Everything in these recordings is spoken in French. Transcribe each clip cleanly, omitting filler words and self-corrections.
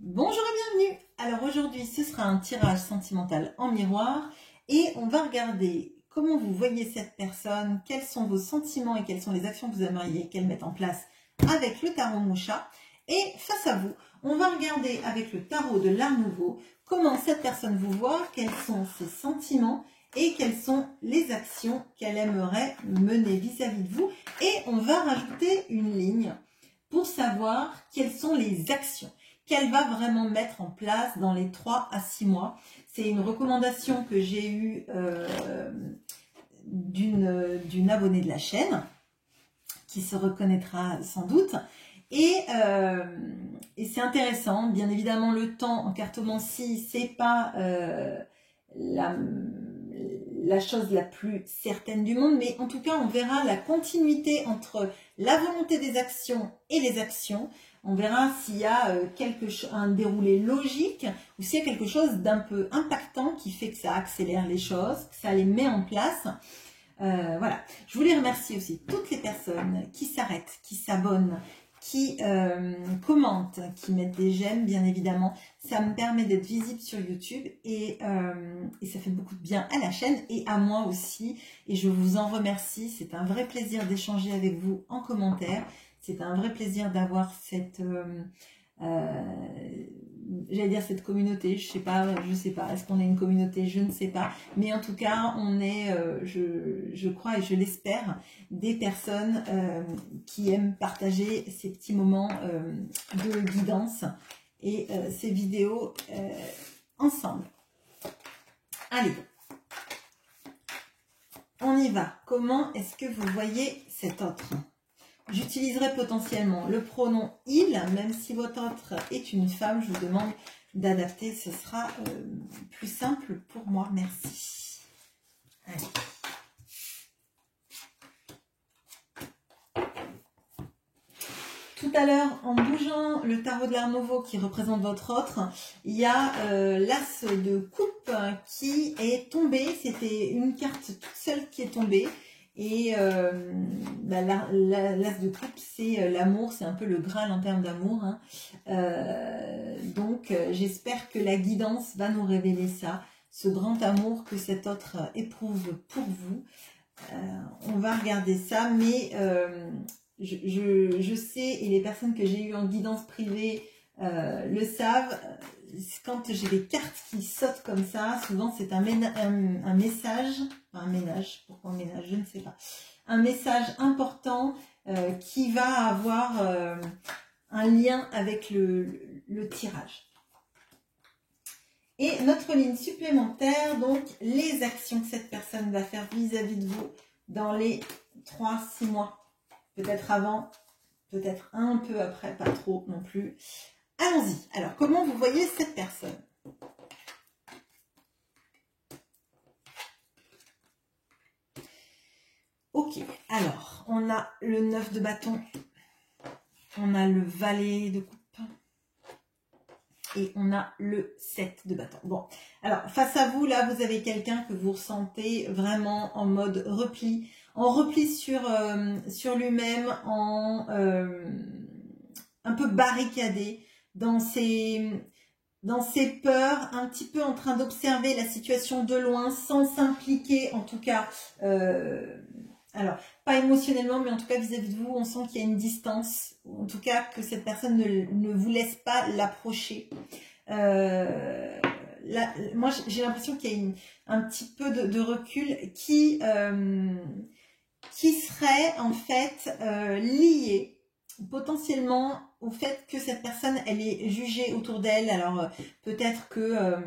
Bonjour et bienvenue. Alors aujourd'hui ce sera un tirage sentimental en miroir et on va regarder comment vous voyez cette personne, quels sont vos sentiments et quelles sont les actions que vous aimeriez qu'elle mette en place avec le tarot Moucha. Et face à vous, on va regarder avec le tarot de l'Art Nouveau comment cette personne vous voit, quels sont ses sentiments et quelles sont les actions qu'elle aimerait mener vis-à-vis de vous. Et on va rajouter une ligne pour savoir quelles sont les actions qu'elle va vraiment mettre en place dans les 3 à 6 mois. C'est une recommandation que j'ai eue d'une abonnée de la chaîne, qui se reconnaîtra sans doute. Et c'est intéressant. Bien évidemment, le temps en cartomancie, c'est pas la chose la plus certaine du monde, mais en tout cas, on verra la continuité entre la volonté des actions et les actions. On verra s'il y a un déroulé logique ou s'il y a quelque chose d'un peu impactant qui fait que ça accélère les choses, que ça les met en place. Voilà. Je voulais remercier aussi toutes les personnes qui s'arrêtent, qui s'abonnent, qui commentent, qui mettent des j'aime, bien évidemment. Ça me permet d'être visible sur YouTube et ça fait beaucoup de bien à la chaîne et à moi aussi. Et je vous en remercie. C'est un vrai plaisir d'échanger avec vous en commentaire. C'est un vrai plaisir d'avoir cette, j'allais dire cette communauté, je sais pas, est-ce qu'on est une communauté, je ne sais pas, mais en tout cas, on est, je crois et je l'espère, des personnes qui aiment partager ces petits moments de guidance et ces vidéos ensemble. Allez, on y va. Comment est-ce que vous voyez cet autre ? J'utiliserai potentiellement le pronom « il », même si votre autre est une femme, je vous demande d'adapter, ce sera plus simple pour moi. Merci. Allez. Tout à l'heure, en bougeant le tarot de l'Art Nouveau qui représente votre autre, il y a l'as de coupe qui est tombé. C'était une carte toute seule qui est tombée. Et l'as de coupe, c'est l'amour, c'est un peu le Graal en termes d'amour. Hein. Donc, j'espère que la guidance va nous révéler ça, ce grand amour que cet autre éprouve pour vous. On va regarder ça, mais je sais, et les personnes que j'ai eues en guidance privée le savent, quand j'ai des cartes qui sautent comme ça, souvent c'est un message, enfin, un ménage, pourquoi un ménage, je ne sais pas, un message important qui va avoir un lien avec le tirage. Et notre ligne supplémentaire, donc les actions que cette personne va faire vis-à-vis de vous dans les 3-6 mois, peut-être avant, peut-être un peu après, pas trop non plus. Allons-y. Alors, comment vous voyez cette personne? Ok. Alors, on a le 9 de bâton. On a le valet de coupe. Et on a le 7 de bâton. Bon. Alors, face à vous, là, vous avez quelqu'un que vous ressentez vraiment en mode repli. En repli sur lui-même, un peu barricadé dans ses peurs, un petit peu en train d'observer la situation de loin, sans s'impliquer, en tout cas, alors, pas émotionnellement, mais en tout cas vis-à-vis de vous, on sent qu'il y a une distance, en tout cas que cette personne ne vous laisse pas l'approcher. Moi, j'ai l'impression qu'il y a un petit peu de recul qui serait en fait lié potentiellement au fait que cette personne, elle est jugée autour d'elle. Alors peut-être que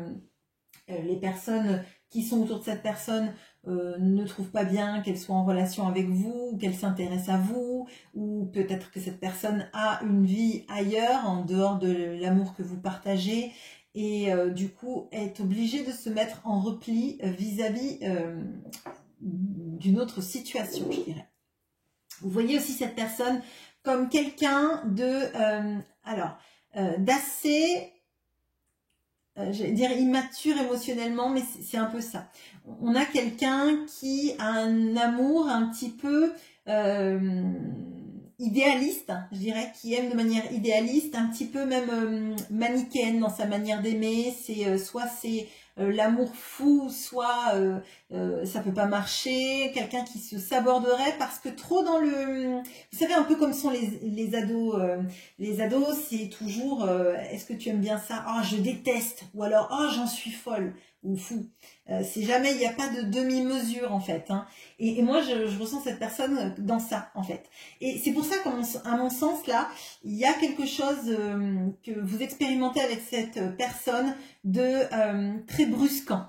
les personnes qui sont autour de cette personne ne trouvent pas bien qu'elle soit en relation avec vous, ou qu'elle s'intéresse à vous, ou peut-être que cette personne a une vie ailleurs, en dehors de l'amour que vous partagez, et du coup est obligée de se mettre en repli vis-à-vis d'une autre situation, je dirais. Vous voyez aussi cette personne comme quelqu'un d'assez, j'allais dire immature émotionnellement, mais c'est un peu ça. On a quelqu'un qui a un amour un petit peu idéaliste, je dirais, qui aime de manière idéaliste, un petit peu même manichéenne dans sa manière d'aimer. C'est soit c'est l'amour fou, soit ça peut pas marcher. Quelqu'un qui se saborderait parce que trop dans le, vous savez un peu comme sont les ados. Les ados, c'est toujours est-ce que tu aimes bien ça? Ah, je déteste. Ou alors ah, j'en suis folle ou fou. C'est jamais, il n'y a pas de demi-mesure en fait. Hein. Et moi, je ressens cette personne dans ça en fait. Et c'est pour ça qu'à mon sens là, il y a quelque chose que vous expérimentez avec cette personne de très brusquant.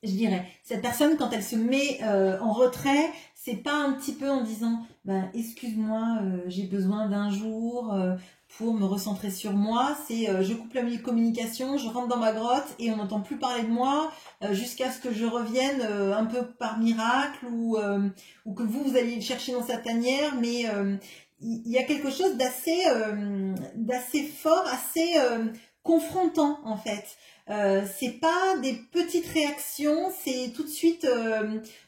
Je dirais, cette personne quand elle se met en retrait, c'est pas un petit peu en disant, ben excuse-moi, j'ai besoin d'un jour pour me recentrer sur moi. C'est je coupe la communication, je rentre dans ma grotte et on n'entend plus parler de moi jusqu'à ce que je revienne un peu par miracle ou que vous allez le chercher dans sa tanière. Mais il y a quelque chose d'assez fort, assez confrontant en fait. C'est pas des petites réactions, c'est tout de suite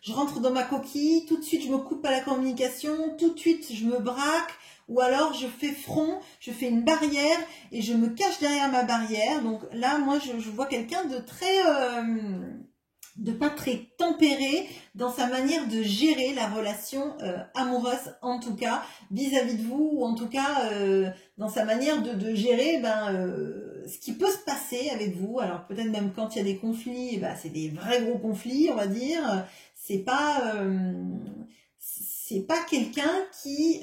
je rentre dans ma coquille, tout de suite je me coupe à la communication, tout de suite je me braque, ou alors je fais front, je fais une barrière et je me cache derrière ma barrière. Donc là moi je vois quelqu'un de très de pas très tempéré dans sa manière de gérer la relation amoureuse, en tout cas vis-à-vis de vous, ou en tout cas dans sa manière de gérer ce qui peut se passer avec vous. Alors peut-être même quand il y a des conflits, c'est des vrais gros conflits, on va dire. C'est pas quelqu'un qui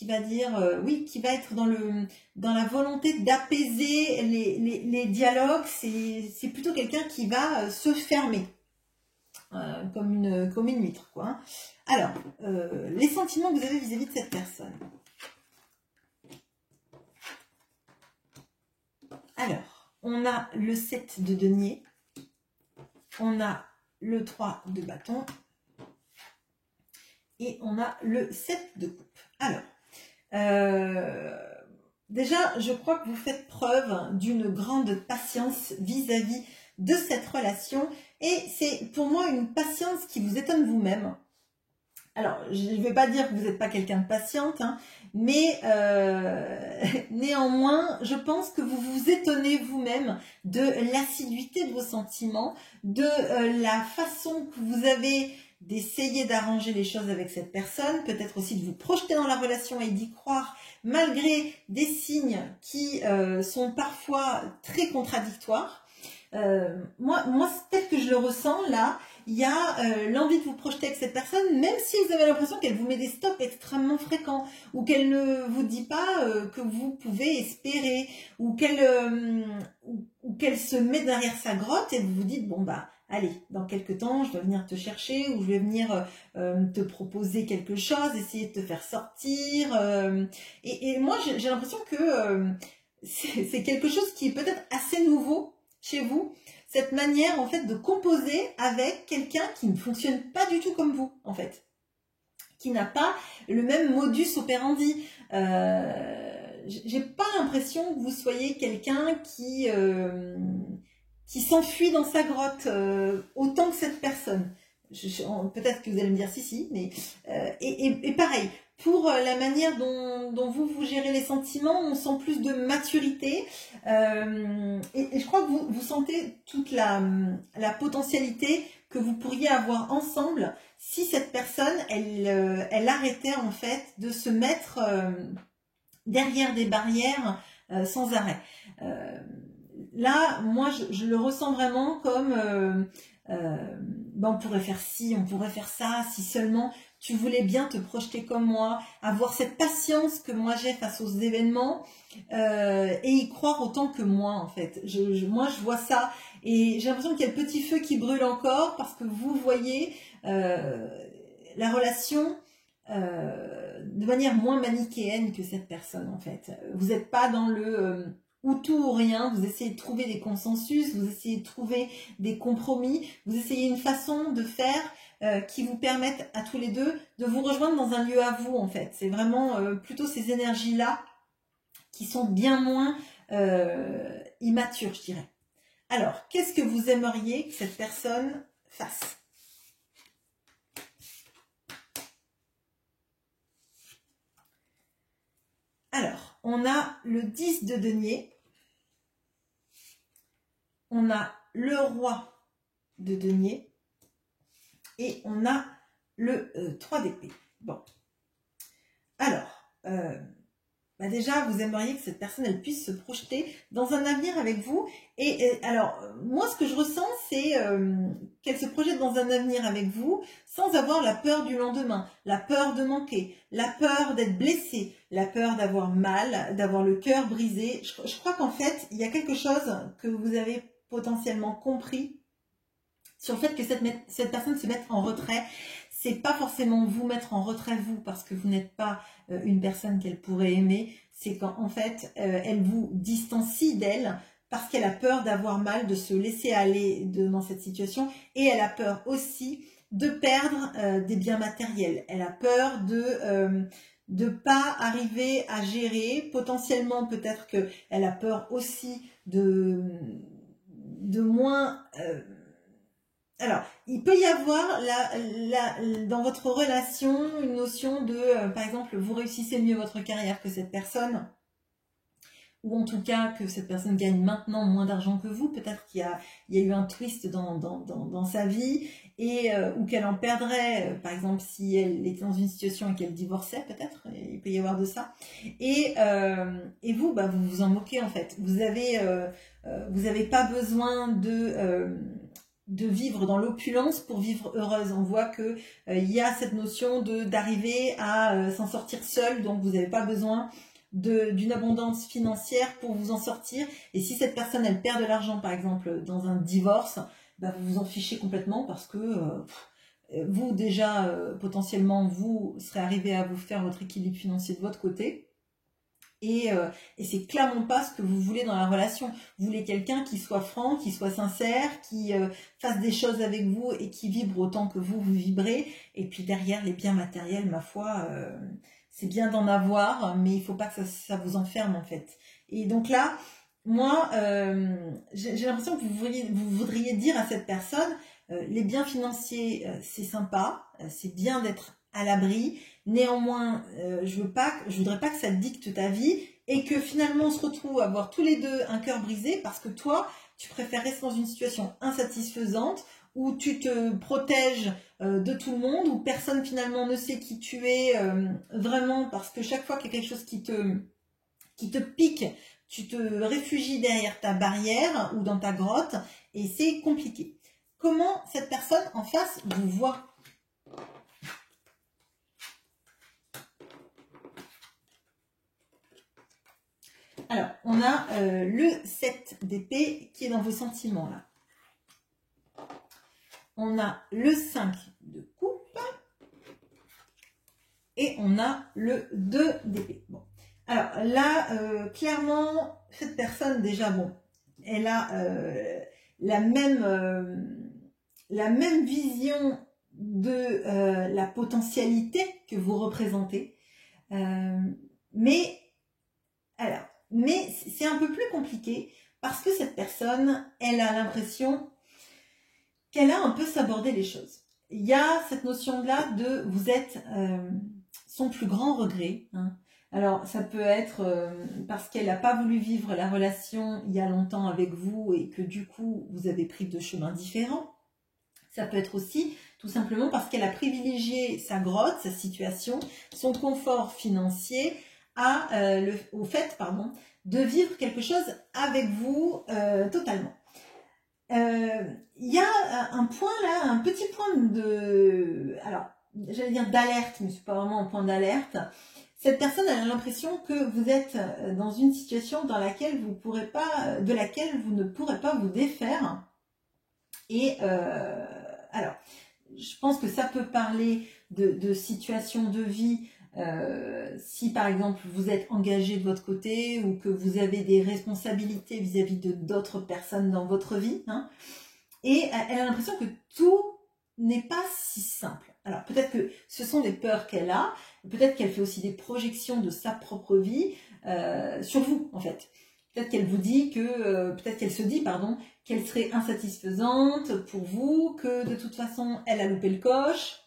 va dire oui, qui va être dans la volonté d'apaiser les dialogues. C'est plutôt quelqu'un qui va se fermer comme une huître, quoi. Hein. Alors, les sentiments que vous avez vis-à-vis de cette personne. Alors, on a le 7 de denier, on a le 3 de bâton et on a le 7 de coupe. Alors, déjà, je crois que vous faites preuve d'une grande patience vis-à-vis de cette relation et c'est pour moi une patience qui vous étonne vous-même. Alors, je ne vais pas dire que vous n'êtes pas quelqu'un de patiente, hein, mais néanmoins, je pense que vous vous étonnez vous-même de l'assiduité de vos sentiments, de la façon que vous avez d'essayer d'arranger les choses avec cette personne, peut-être aussi de vous projeter dans la relation et d'y croire, malgré des signes qui sont parfois très contradictoires. Moi, tel que je le ressens, là, il y a l'envie de vous projeter avec cette personne, même si vous avez l'impression qu'elle vous met des stops extrêmement fréquents, ou qu'elle ne vous dit pas que vous pouvez espérer, ou qu'elle se met derrière sa grotte et vous vous dites, bon allez, dans quelques temps, je vais venir te chercher, ou je vais venir te proposer quelque chose, essayer de te faire sortir. Et moi, j'ai l'impression que c'est quelque chose qui est peut-être assez nouveau chez vous, cette manière en fait de composer avec quelqu'un qui ne fonctionne pas du tout comme vous en fait, qui n'a pas le même modus operandi. J'ai pas l'impression que vous soyez quelqu'un qui s'enfuit dans sa grotte autant que cette personne. Peut-être que vous allez me dire si, mais et pareil. Pour la manière dont vous gérez les sentiments, on sent plus de maturité et je crois que vous sentez toute la potentialité que vous pourriez avoir ensemble si cette personne, elle arrêtait en fait de se mettre derrière des barrières sans arrêt. Là, moi, je le ressens vraiment comme on pourrait faire ci, on pourrait faire ça, si seulement tu voulais bien te projeter comme moi, avoir cette patience que moi j'ai face aux événements et y croire autant que moi en fait. Moi je vois ça et j'ai l'impression qu'il y a le petit feu qui brûle encore parce que vous voyez la relation de manière moins manichéenne que cette personne en fait. Vous n'êtes pas dans le ou tout ou rien, vous essayez de trouver des consensus, vous essayez de trouver des compromis, vous essayez une façon de faire qui vous permettent à tous les deux de vous rejoindre dans un lieu à vous en fait. C'est vraiment plutôt ces énergies-là qui sont bien moins immatures, je dirais. Alors, qu'est-ce que vous aimeriez que cette personne fasse ? Alors, on a le 10 de denier. On a le roi de denier. Et on a le 3 d'épée. Bon. Alors, déjà, vous aimeriez que cette personne, elle puisse se projeter dans un avenir avec vous. Et alors, moi, ce que je ressens, c'est qu'elle se projette dans un avenir avec vous sans avoir la peur du lendemain, la peur de manquer, la peur d'être blessé, la peur d'avoir mal, d'avoir le cœur brisé. Je crois qu'en fait, il y a quelque chose que vous avez potentiellement compris sur le fait que cette personne se mette en retrait. C'est pas forcément vous mettre en retrait vous parce que vous n'êtes pas une personne qu'elle pourrait aimer, c'est qu'en fait elle vous distancie d'elle parce qu'elle a peur d'avoir mal, de se laisser aller dans cette situation, et elle a peur aussi de perdre des biens matériels. Elle a peur de pas arriver à gérer, potentiellement peut-être qu'elle a peur aussi de moins... Alors, il peut y avoir dans votre relation une notion de, par exemple, vous réussissez mieux votre carrière que cette personne, ou en tout cas que cette personne gagne maintenant moins d'argent que vous. Peut-être qu'il y a eu un twist dans sa vie, et ou qu'elle en perdrait, par exemple, si elle était dans une situation et qu'elle divorçait, peut-être, il peut y avoir de ça. Et vous, vous vous en moquez en fait. Vous avez pas besoin de vivre dans l'opulence pour vivre heureuse. On voit que il y a cette notion d'arriver à s'en sortir seule, donc vous n'avez pas besoin d'une abondance financière pour vous en sortir. Et si cette personne, elle perd de l'argent, par exemple, dans un divorce, vous vous en fichez complètement parce que vous, déjà, potentiellement, vous serez arrivé à vous faire votre équilibre financier de votre côté. Et c'est clairement pas ce que vous voulez dans la relation. Vous voulez quelqu'un qui soit franc, qui soit sincère, qui fasse des choses avec vous et qui vibre autant que vous vibrez. Et puis derrière, les biens matériels, ma foi, c'est bien d'en avoir, mais il faut pas que ça vous enferme en fait. Et donc là, moi, j'ai l'impression que vous voudriez dire à cette personne, les biens financiers, c'est sympa, c'est bien d'être à l'abri. Néanmoins, je voudrais pas que ça te dicte ta vie et que finalement on se retrouve à avoir tous les deux un cœur brisé parce que toi, tu préfères rester dans une situation insatisfaisante où tu te protèges de tout le monde, où personne finalement ne sait qui tu es vraiment, parce que chaque fois qu'il y a quelque chose qui te pique, tu te réfugies derrière ta barrière ou dans ta grotte, et c'est compliqué. Comment cette personne en face vous voit ? Alors, on a le 7 d'épée qui est dans vos sentiments là. On a le 5 de coupe et on a le 2 d'épée. Bon. Alors là, clairement, cette personne déjà, bon, elle a la même vision de la potentialité que vous représentez. Mais c'est un peu plus compliqué parce que cette personne, elle a l'impression qu'elle a un peu sabordé les choses. Il y a cette notion-là de vous êtes son plus grand regret. Hein. Alors, ça peut être parce qu'elle n'a pas voulu vivre la relation il y a longtemps avec vous et que du coup, vous avez pris deux chemins différents. Ça peut être aussi tout simplement parce qu'elle a privilégié sa grotte, sa situation, son confort financier au fait de vivre quelque chose avec vous totalement. Il y a un point là, un petit point alors j'allais dire d'alerte, mais c'est pas vraiment un point d'alerte. Cette personne a l'impression que vous êtes dans une situation dans laquelle de laquelle vous ne pourrez pas vous défaire. Et alors, je pense que ça peut parler de situation de vie. Si par exemple vous êtes engagé de votre côté ou que vous avez des responsabilités vis-à-vis de d'autres personnes dans votre vie, hein, et elle a l'impression que tout n'est pas si simple. Alors peut-être que ce sont des peurs qu'elle a, peut-être qu'elle fait aussi des projections de sa propre vie sur vous en fait. Peut-être qu'elle vous dit peut-être qu'elle se dit qu'elle serait insatisfaisante pour vous, que de toute façon elle a loupé le coche.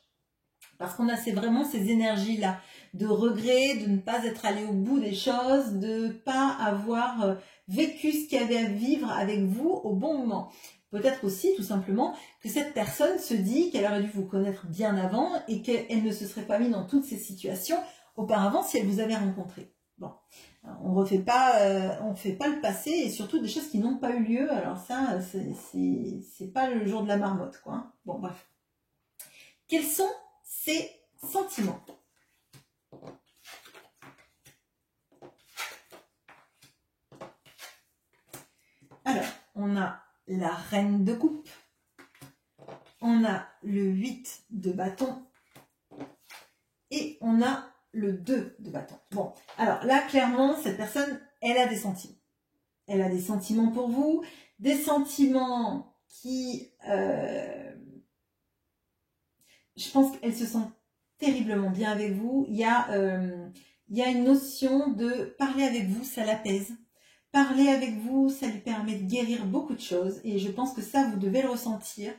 Parce qu'on a vraiment ces énergies-là de regret, de ne pas être allé au bout des choses, de ne pas avoir vécu ce qu'il y avait à vivre avec vous au bon moment. Peut-être aussi, tout simplement, que cette personne se dit qu'elle aurait dû vous connaître bien avant et qu'elle ne se serait pas mise dans toutes ces situations auparavant si elle vous avait rencontré. Bon, on refait pas, on fait pas le passé et surtout des choses qui n'ont pas eu lieu. Alors ça, c'est pas le jour de la marmotte, quoi. Hein. Bon, bref. Quels sont ces sentiments? Alors, on a la reine de coupe, on a le 8 de bâton et on a le 2 de bâton. Bon, alors là, clairement, cette personne, elle a des sentiments. Elle a des sentiments pour vous, des sentiments qui... je pense qu'elle se sent terriblement bien avec vous. Il y a une notion de parler avec vous, ça l'apaise. Parler avec vous, ça lui permet de guérir beaucoup de choses et je pense que ça, vous devez le ressentir.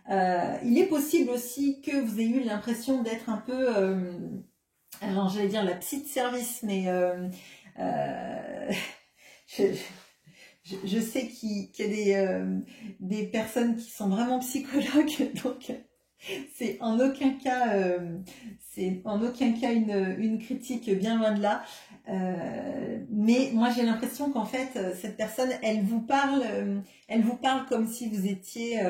Il est possible aussi que vous ayez eu l'impression d'être un peu, alors j'allais dire la psy de service, mais je sais qu'il y a des personnes qui sont vraiment psychologues, donc c'est en aucun cas une critique, bien loin de là. Mais moi j'ai l'impression qu'en fait cette personne elle vous parle comme si vous étiez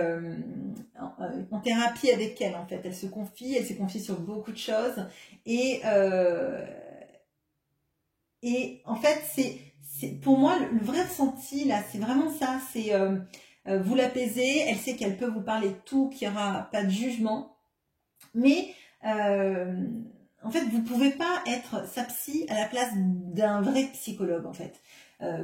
en thérapie avec elle. En fait elle s'est confiée sur beaucoup de choses et en fait c'est pour moi le vrai ressenti là, c'est vraiment ça, c'est vous l'apaisez, elle sait qu'elle peut vous parler de tout, qu'il n'y aura pas de jugement, mais en fait, vous pouvez pas être sa psy à la place d'un vrai psychologue, en fait.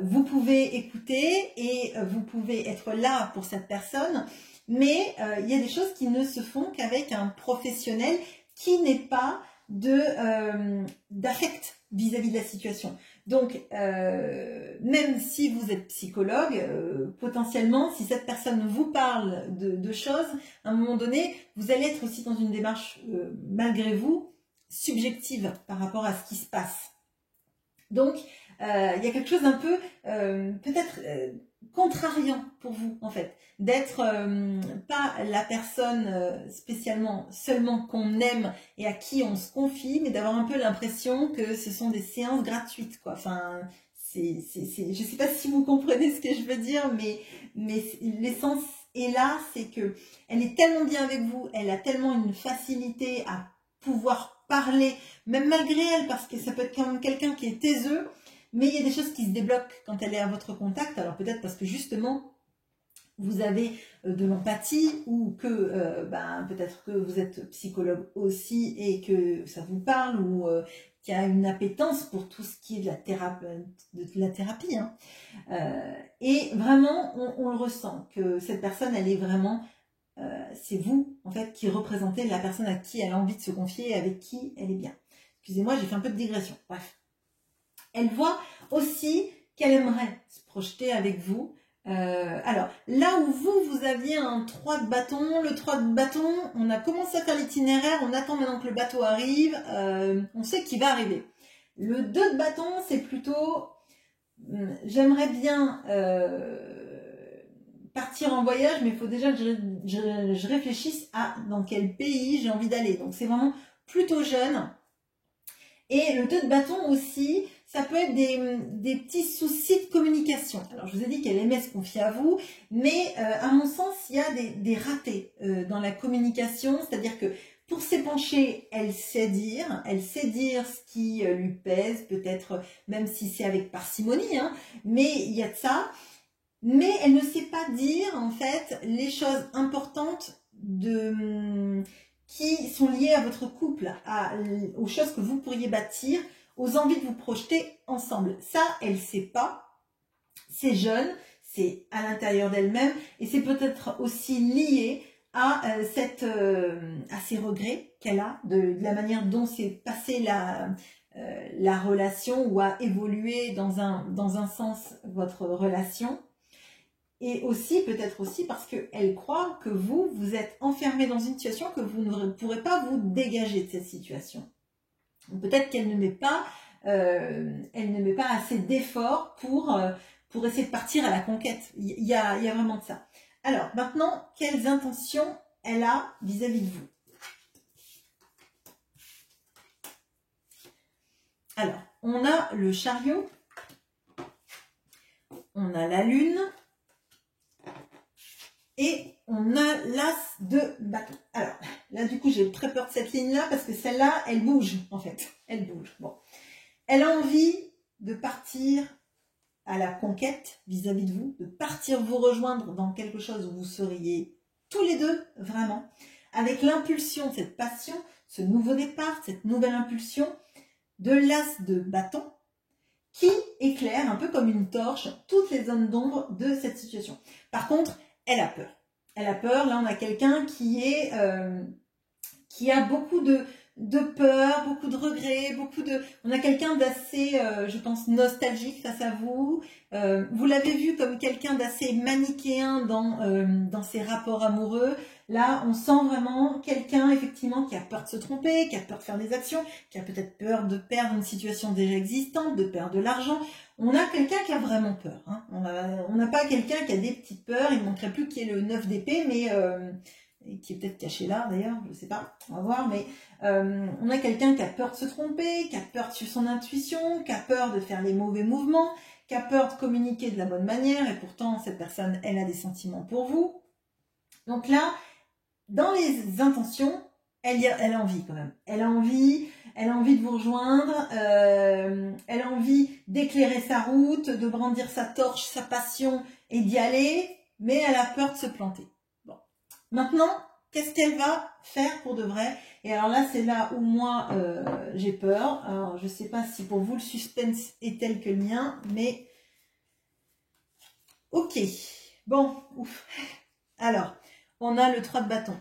Vous pouvez écouter et vous pouvez être là pour cette personne, mais il y a des choses qui ne se font qu'avec un professionnel qui n'est pas d'affect vis-à-vis de la situation. Donc, même si vous êtes psychologue, potentiellement, si cette personne vous parle de choses, à un moment donné, vous allez être aussi dans une démarche, malgré vous, subjective par rapport à ce qui se passe. Donc, il y a quelque chose un peu, peut-être contrariant pour vous, en fait, d'être pas la personne spécialement seulement qu'on aime et à qui on se confie, mais d'avoir un peu l'impression que ce sont des séances gratuites, quoi. Enfin, je sais pas si vous comprenez ce que je veux dire, mais l'essence est là, c'est que elle est tellement bien avec vous, elle a tellement une facilité à pouvoir parler, même malgré elle, parce que ça peut être quand même quelqu'un qui est taiseux, mais il y a des choses qui se débloquent quand elle est à votre contact. Alors peut-être parce que justement, vous avez de l'empathie ou que peut-être que vous êtes psychologue aussi et que ça vous parle ou qu'il y a une appétence pour tout ce qui est de la thérapie. Hein. Et vraiment, on le ressent, que cette personne, elle est vraiment... c'est vous, en fait, qui représentez la personne à qui elle a envie de se confier et avec qui elle est bien. Excusez-moi, j'ai fait un peu de digression. Bref. Elle voit aussi qu'elle aimerait se projeter avec vous. Alors, là où vous aviez un 3 de bâton, le 3 de bâton, on a commencé à faire l'itinéraire, on attend maintenant que le bateau arrive, on sait qu'il va arriver. Le 2 de bâton, c'est plutôt, j'aimerais bien partir en voyage, mais il faut déjà que je réfléchisse à dans quel pays j'ai envie d'aller. Donc c'est vraiment plutôt jeune. Et le 2 de bâton aussi, ça peut être des petits soucis de communication. Alors je vous ai dit qu'elle aimait se confier à vous, mais à mon sens, il y a des ratés dans la communication, c'est-à-dire que pour s'épancher, elle sait dire ce qui lui pèse, peut-être même si c'est avec parcimonie, hein, mais il y a de ça. Mais elle ne sait pas dire, en fait, les choses importantes qui sont liées à votre couple, aux choses que vous pourriez bâtir, aux envies de vous projeter ensemble. Ça, elle ne sait pas. C'est jeune, c'est à l'intérieur d'elle-même, et c'est peut-être aussi lié à ces regrets qu'elle a, de la manière dont s'est passée la relation ou a évolué dans un sens votre relation. Et aussi, peut-être aussi parce qu'elle croit que vous êtes enfermé dans une situation que vous ne pourrez pas vous dégager de cette situation. Peut-être qu'elle ne met pas, assez d'efforts pour essayer de partir à la conquête. Il y a vraiment de ça. Alors, maintenant, quelles intentions elle a vis-à-vis de vous? Alors, on a le chariot, on a la lune, et on a l'as de bâton. Alors, là, du coup, j'ai très peur de cette ligne-là, parce que celle-là, elle bouge, en fait. Elle bouge. Bon. Elle a envie de partir à la conquête vis-à-vis de vous, de partir vous rejoindre dans quelque chose où vous seriez tous les deux, vraiment, avec l'impulsion, cette passion, ce nouveau départ, cette nouvelle impulsion, de l'as de bâton, qui éclaire un peu comme une torche toutes les zones d'ombre de cette situation. Par contre, elle a peur. Elle a peur. Là, on a quelqu'un qui a beaucoup de peur, beaucoup de regrets, on a quelqu'un d'assez, je pense, nostalgique face à vous. Vous l'avez vu comme quelqu'un d'assez manichéen dans ses rapports amoureux. Là, on sent vraiment quelqu'un, effectivement, qui a peur de se tromper, qui a peur de faire des actions, qui a peut-être peur de perdre une situation déjà existante, de perdre de l'argent. On a quelqu'un qui a vraiment peur. Hein. On n'a pas quelqu'un qui a des petites peurs. Il ne manquerait plus qu'il y ait le 9 d'épée, mais qui est peut-être caché là, d'ailleurs, je ne sais pas, on va voir. Mais on a quelqu'un qui a peur de se tromper, qui a peur de suivre son intuition, qui a peur de faire les mauvais mouvements, qui a peur de communiquer de la bonne manière. Et pourtant, cette personne, elle a des sentiments pour vous. Donc là, dans les intentions, elle a envie quand même. Elle a envie de vous rejoindre, elle a envie d'éclairer sa route, de brandir sa torche, sa passion et d'y aller, mais elle a peur de se planter. Bon. Maintenant, qu'est-ce qu'elle va faire pour de vrai? Et alors là, c'est là où moi, j'ai peur. Alors, je ne sais pas si pour vous, le suspense est tel que le mien, mais... Ok. Bon, ouf. Alors... On a le 3 de bâton.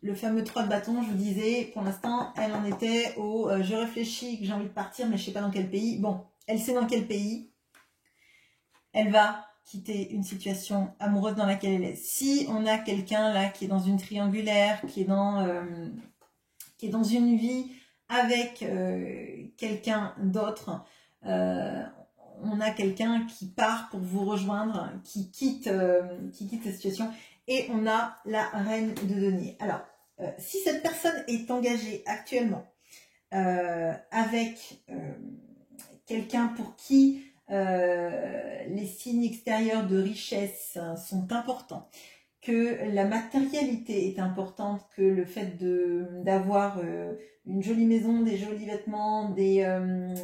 Le fameux 3 de bâton, je vous disais, pour l'instant, elle en était au je réfléchis, que j'ai envie de partir, mais je ne sais pas dans quel pays. Bon, elle sait dans quel pays. Elle va quitter une situation amoureuse dans laquelle elle est. Si on a quelqu'un là qui est dans une triangulaire, qui est dans une vie avec quelqu'un d'autre, on a quelqu'un qui part pour vous rejoindre, qui quitte cette situation. Et on a la reine de denier. Alors, si cette personne est engagée actuellement avec quelqu'un pour qui les signes extérieurs de richesse sont importants, que la matérialité est importante, que le fait d'avoir une jolie maison, des jolis vêtements, une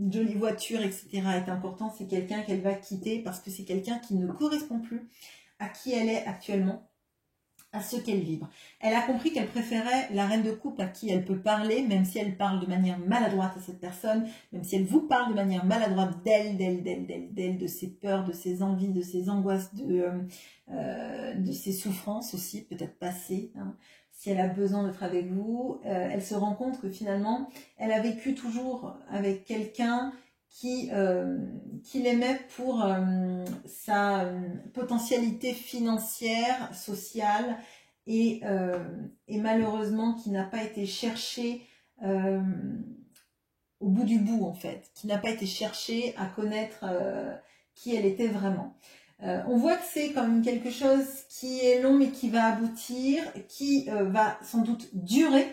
jolie voiture, etc. est important, c'est quelqu'un qu'elle va quitter parce que c'est quelqu'un qui ne correspond plus à qui elle est actuellement, à ce qu'elle vibre. Elle a compris qu'elle préférait la reine de coupe à qui elle peut parler, même si elle parle de manière maladroite à cette personne, même si elle vous parle de manière maladroite d'elle, de ses peurs, de ses envies, de ses angoisses, de ses souffrances aussi, peut-être passées. Hein. Si elle a besoin d'être avec vous, elle se rend compte que finalement, elle a vécu toujours avec quelqu'un qui l'aimait pour sa potentialité financière, sociale et malheureusement qui n'a pas été cherchée au bout du bout en fait, qui n'a pas été cherchée à connaître qui elle était vraiment. On voit que c'est quand même quelque chose qui est long mais qui va aboutir, qui va sans doute durer,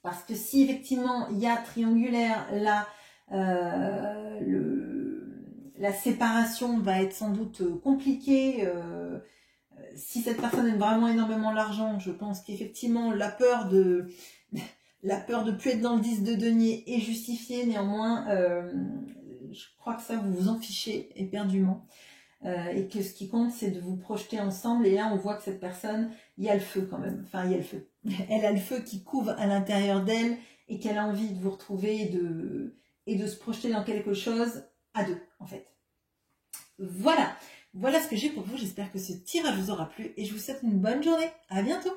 parce que si effectivement il y a triangulaire là, la séparation va être sans doute compliquée. Si cette personne aime vraiment énormément l'argent, je pense qu'effectivement la peur de plus être dans le 10 de denier est justifiée. Néanmoins, je crois que ça vous vous en fichez éperdument. Et que ce qui compte, c'est de vous projeter ensemble. Et là, on voit que cette personne, il y a le feu quand même. Enfin, il y a le feu. Elle a le feu qui couvre à l'intérieur d'elle et qu'elle a envie de vous retrouver et de se projeter dans quelque chose à deux, en fait. Voilà ce que j'ai pour vous. J'espère que ce tirage vous aura plu et je vous souhaite une bonne journée. À bientôt.